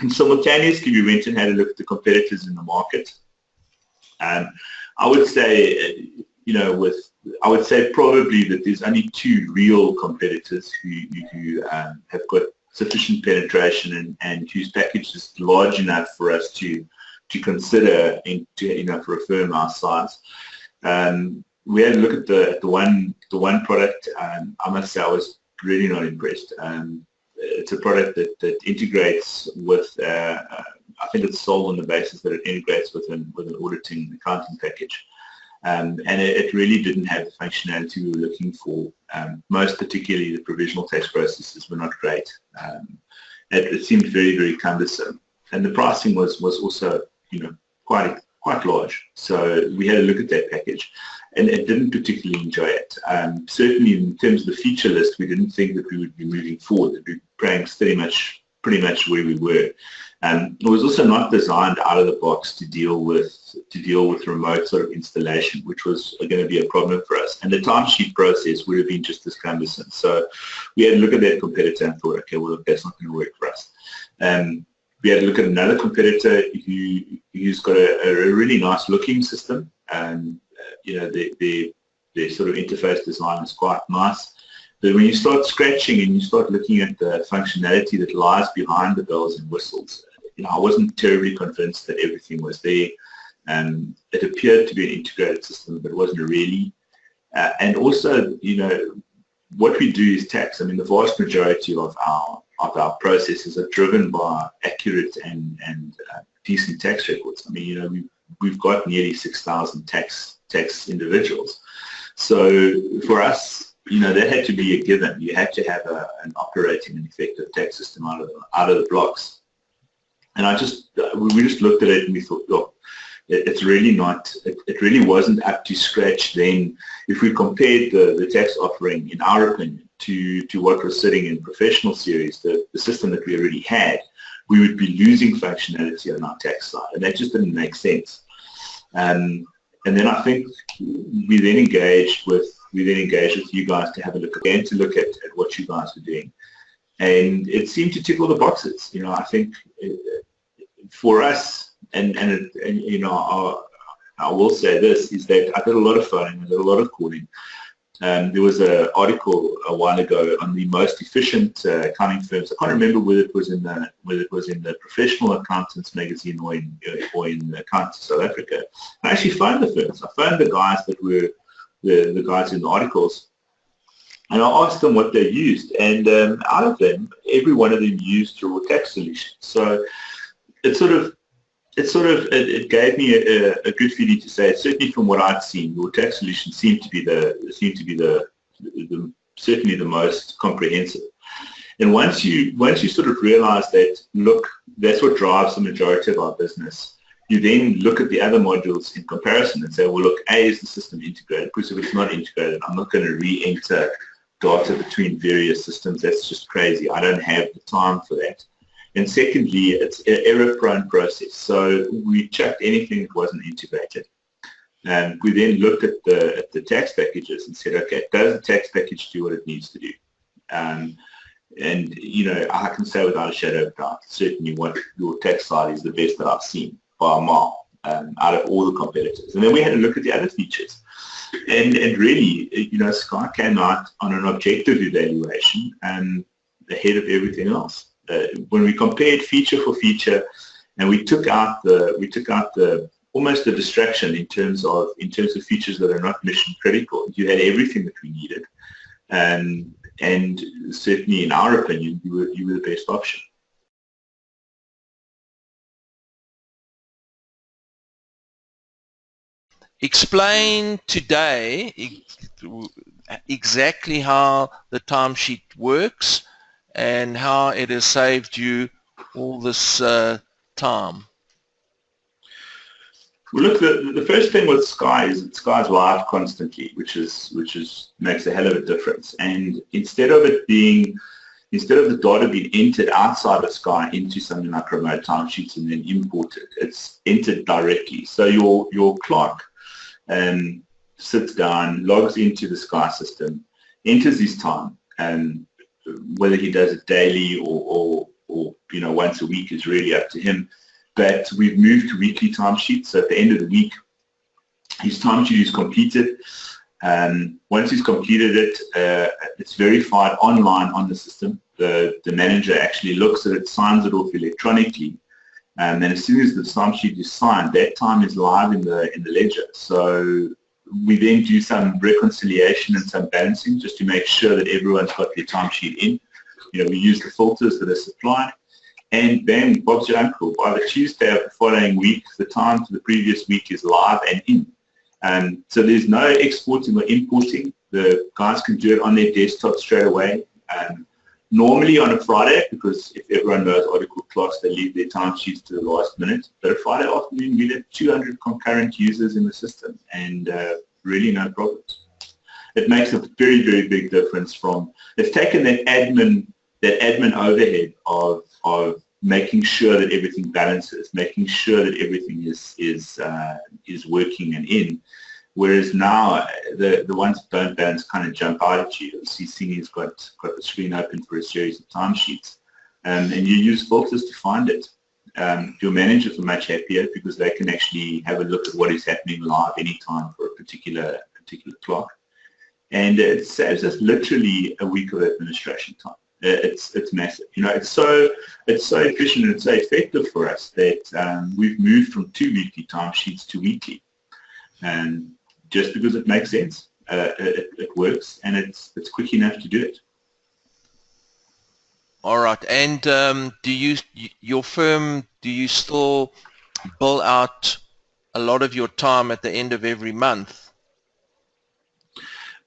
Simultaneously, we went and had a look at the competitors in the market. I would say, I would say probably that there's only two real competitors who have got sufficient penetration and whose package is large enough for us to consider for a firm our size. We had a look at the one product. I must say I was really not impressed. It's a product that integrates with, I think it's sold on the basis that it integrates with an auditing accounting package. And it really didn't have the functionality we were looking for. Most particularly the provisional tax processes were not great. It seemed very, very cumbersome. And the pricing was also, quite large. So we had a look at that package and didn't particularly enjoy it. Certainly in terms of the feature list, we didn't think that we would be moving forward, that we'd be pretty much where we were. It was also not designed out of the box to deal with remote sort of installation, which was going to be a problem for us. And the timesheet process would have been just as cumbersome. So we had a look at that competitor and thought, okay, well, that's not going to work for us. We had a look at another competitor who's got a really nice looking system. Their sort of interface design is quite nice. But when you start scratching and you start looking at the functionality that lies behind the bells and whistles, I wasn't terribly convinced that everything was there. It appeared to be an integrated system, but it wasn't really. And also, what we do is tax. I mean, the vast majority of our processes are driven by accurate and decent tax records. I mean, we've got nearly 6,000 tax individuals. So for us, that had to be a given. You had to have an operating and effective tax system out of the blocks. And we just looked at it and we thought, look, it's really not, it really wasn't up to scratch then. If we compared the tax offering, in our opinion, to what was sitting in professional series, the system that we already had, we would be losing functionality on our tax side, and that just didn't make sense. And then I think we then engaged with you guys to have a look again, to look at what you guys were doing, and it seemed to tick all the boxes. I think for us, and I will say this, is that I did a lot of phoning, I did a lot of calling. There was an article a while ago on the most efficient accounting firms. I can't remember whether it was in the Professional Accountants magazine or in Accountants South Africa. I actually phoned the firms. I phoned the guys that were the guys in the articles, and I asked them what they used, and out of them, every one of them used your tax solution. So it gave me a good feeling to say, certainly from what I'd seen, your tax solution seemed to be certainly the most comprehensive. And once you sort of realize that, look, that's what drives the majority of our business, you then look at the other modules in comparison and say, well, look, A, is the system integrated? Because if it's not integrated, I'm not going to re-enter data between various systems. That's just crazy. I don't have the time for that. And secondly, it's an error-prone process. So we checked anything that wasn't integrated. And we then looked at the tax packages and said, okay, does the tax package do what it needs to do? And I can say without a shadow of doubt, certainly what your tax side is the best that I've seen by a mile out of all the competitors. And then we had a look at the other features. And really, Sky came out on an objective evaluation ahead of everything else. When we compared feature for feature, and we took out almost the distraction in terms of features that are not mission critical. You had everything that we needed, and certainly in our opinion, you were the best option. Explain today exactly how the timesheet works and how it has saved you all this time. Well, look, the first thing with Sky is that Sky's live constantly, which makes a hell of a difference. And instead of the data being entered outside of Sky into something like remote timesheets and then imported, it's entered directly. So your clerk sits down, logs into the Sky system, enters his time, and whether he does it daily or once a week is really up to him. But we've moved to weekly timesheets. So at the end of the week, his timesheet is completed. Once he's completed it, it's verified online on the system. The manager actually looks at it, signs it off electronically, and then as soon as the timesheet is signed, that time is live in the ledger. So we then do some reconciliation and some balancing just to make sure that everyone's got their timesheet in. We use the filters that are supplied, and then Bob's your uncle. By the Tuesday of the following week, the time for the previous week is live and in. So there's no exporting or importing. The guys can do it on their desktop straight away. Normally on a Friday, because if everyone knows article clocks, they leave their timesheets to the last minute. But a Friday afternoon, we had 200 concurrent users in the system, and really no problems. It makes a very, very big difference. It's taken that admin overhead of making sure that everything balances, making sure that everything is working and in. Whereas now, the ones that don't balance kind of jump out at you. See, Sini's got the screen open for a series of timesheets, and you use filters to find it. Your managers are much happier because they can actually have a look at what is happening live anytime for a particular clock, and it saves us literally a week of administration time. It's massive. It's so efficient and it's so effective for us that we've moved from 2 weekly timesheets to weekly, and just because it makes sense, it works, and it's quick enough to do it. All right. And your firm, do you still bill out a lot of your time at the end of every month?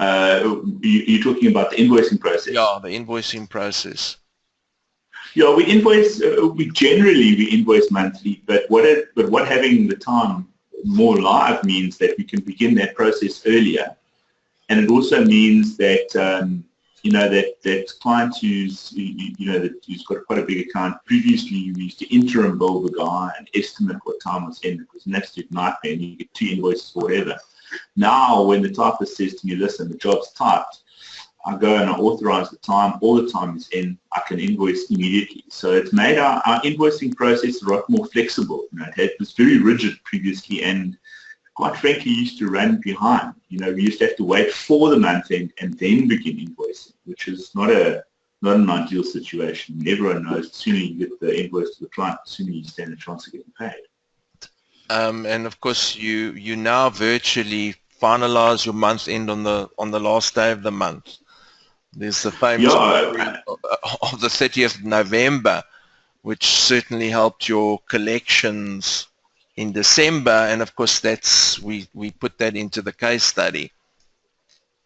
You're talking about the invoicing process? Yeah, the invoicing process. Yeah, we invoice. We invoice monthly, but what having the time more live means that we can begin that process earlier, and it also means that that client who's got quite a big account. Previously, we used to interim bill the guy and estimate what time was in. It was an absolute nightmare, and you get 2 invoices or whatever. Now, when the typist says to me, "Listen, the job's typed," I go and I authorize the time. All the time is in. I can invoice immediately. So it's made our invoicing process a lot more flexible. It was very rigid previously, and quite frankly, used to run behind. We used to have to wait for the month end and then begin invoicing, which is not an ideal situation. Everyone knows the sooner you get the invoice to the client, the sooner you stand a chance of getting paid. And of course, you now virtually finalize your month end on the last day of the month. There's the famous of the 30th of November, which certainly helped your collections in December, and of course we put that into the case study.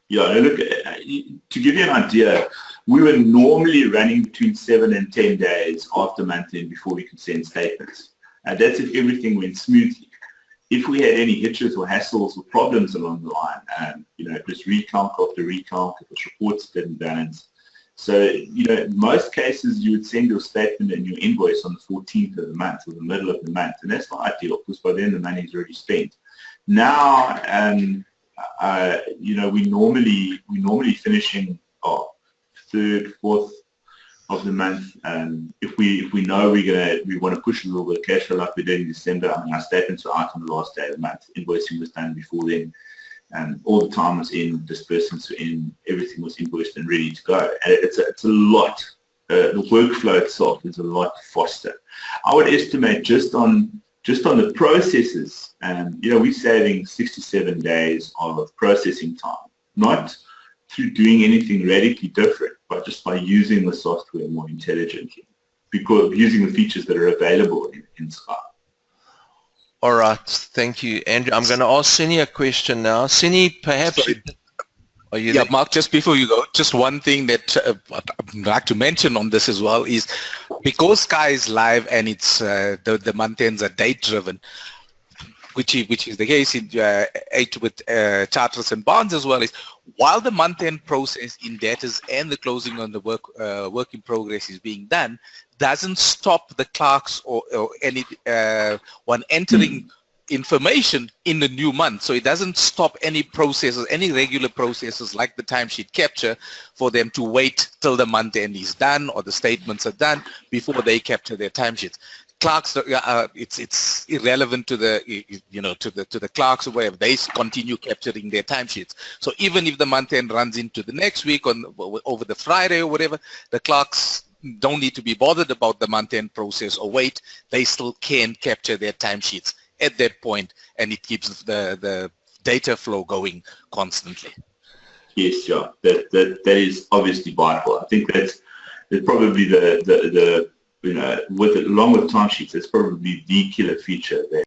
Yeah, look, to give you an idea, we were normally running between 7 and 10 days after month end before we could send statements. That's if everything went smoothly. If we had any hitches or hassles or problems along the line, it was recalc after recalc, it was reports didn't balance. So, in most cases, you would send your statement and your invoice on the 14th of the month or the middle of the month, and that's not ideal because by then the money is already spent. Now, we normally finishing 3rd, 4th of the month. If we know we want to push a little bit of cash flow like we did in December, our statements were out on the last day of the month. Invoicing was done before then. All the time was in, disbursements were in, everything was invoiced and ready to go. And it's a lot. The workflow itself is a lot faster. I would estimate just on the processes, we're saving 67 days of processing time, not through doing anything radically different, but just by using the software more intelligently, because using the features that are available in Sky. All right, thank you, Andrew. I'm going to ask Sini a question now. Sini, perhaps... Are you there? Mark, just before you go, just one thing that I'd like to mention on this as well is because Sky is live and it's the month ends are date driven, which is the case in with Chateris and Barnes as well, is while the month end process in debtors and the closing on the work in progress is being done, doesn't stop the clerks or any one entering information in the new month. So it doesn't stop any processes, any regular processes like the timesheet capture, for them to wait till the month end is done or the statements are done before they capture their timesheets. Clerks, it's irrelevant to the, to the clerks or whatever. They continue capturing their timesheets. So even if the month end runs into the next week over the Friday or whatever, the clerks don't need to be bothered about the month end process or wait. They still can capture their timesheets at that point, and it keeps the data flow going constantly. Yes, yeah, that is obviously vital. I think that's probably the along with timesheets, that's probably the killer feature there.